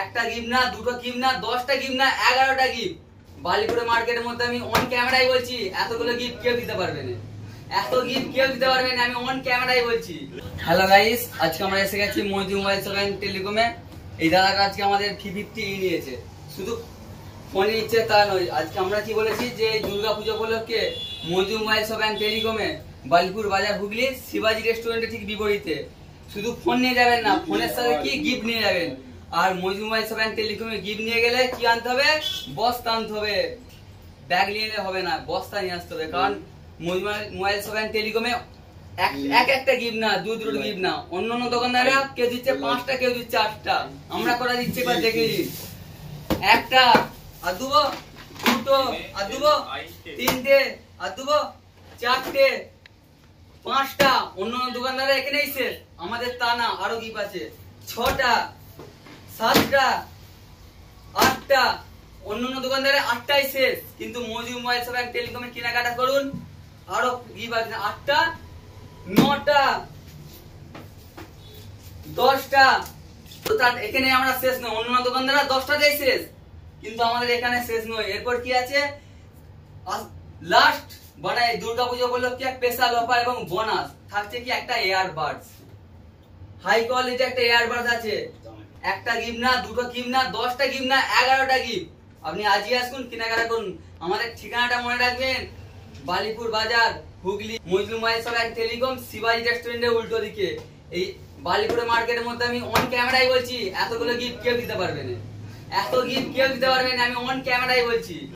একটা গিফট না, দুটো গিফট না, 10টা গিফট না, 11টা গিফট। বালিপুরে মার্কেটের মধ্যে আমি অন ক্যামেরায় বলছি, এতগুলো গিফট কেউ দিতে পারবে না। এত গিফট কেউ দিতে পারবে না, আমি অন ক্যামেরায় বলছি। হ্যালো গাইস, আজকে আমরা এসে গেছি মৈত্রী মোবাইল শপ এন্ড টেলিকমে। এই দাদাটা আজকে আমাদের P50 নিয়েছে। শুধু ফোন নিচ্ছে তা নয়, আজকে আমরা কি বলেছি যে দুর্গাপূজা উপলক্ষে মৈত্রী মোবাইল শপ এন্ড টেলিকমে বালিপুর বাজার হুগলি শিবাজি রেস্টুরেন্টের ঠিক বিপরীতে শুধু ফোন নিয়ে যাবেন না, ফোনের সাথে কি গিফট নিয়ে যাবেন। আর মৈত্রী মোবাইল শপ এন্ড টেলিকমে গিফট নিয়ে গেলে কি আনতে হবে? বস্তা আনতে হবে। ব্যাগ নিয়ে এলে হবে না, বস্তা নিয়ে আসতে হবে। কারণ মোবাইল শপ এন্ড টেলিকমে একটা গিফট না, দুটো গিফট না। অন্যান্য দোকানদাররা কেউ দিচ্ছে 5টা, কেউ দিচ্ছে 8টা, আমরা করা দিচ্ছি এবার দেখে নিন। একটা আর দুবো, দুটো আর দুবো, তিনটে আর দুবো, 4টে, 5টা। অন্যান্য দোকানদাররা এখানেই শেষ, আমাদের তা না, আরো গিফট আছে। 6টা, 7টা, 8টা। অন্যান্য দোকানদারে 8টাই শেষ, কিন্তু মৈত্রী মোবাইল শপ এন্ড টেলিকমে কেনাকাটা করুন, আরো গিফট আছে। 8টা, 9টা, 10টা। এখানে আমরা শেষ নয়, অন্যান্য দোকানদাররা 10টাতেই শেষ, কিন্তু আমাদের এখানে শেষ নয়। এরপর কি আছে? লাস্ট মানে দুর্গাপূজা উপলক্ষে স্পেশাল অফার এবং বোনাস থাকছে কি একটা এয়ারবাডস, হাই কোয়ালিটি একটা এয়ারবাডস আছে। একটা গিফট না, দুটো গিফট না, 10টা গিফট না, 11টা গিফট। আপনি আজই আসুন, কেনাকাটা করুন। আমাদের ঠিকানাটা মনে রাখবেন, বালিপুর বাজার হুগলি, মৈত্রী মোবাইল শপ এন্ড টেলিকম, শিবাজি রেস্টুরেন্টের উল্টো দিকে। এই বালিপুরে মার্কেটের মধ্যে আমি অন ক্যামেরায় বলছি, এতগুলো গিফট কেউ দিতে পারবে না। এত গিফট কেউ দিতে পারবে না, আমি অন ক্যামেরায় বলছি।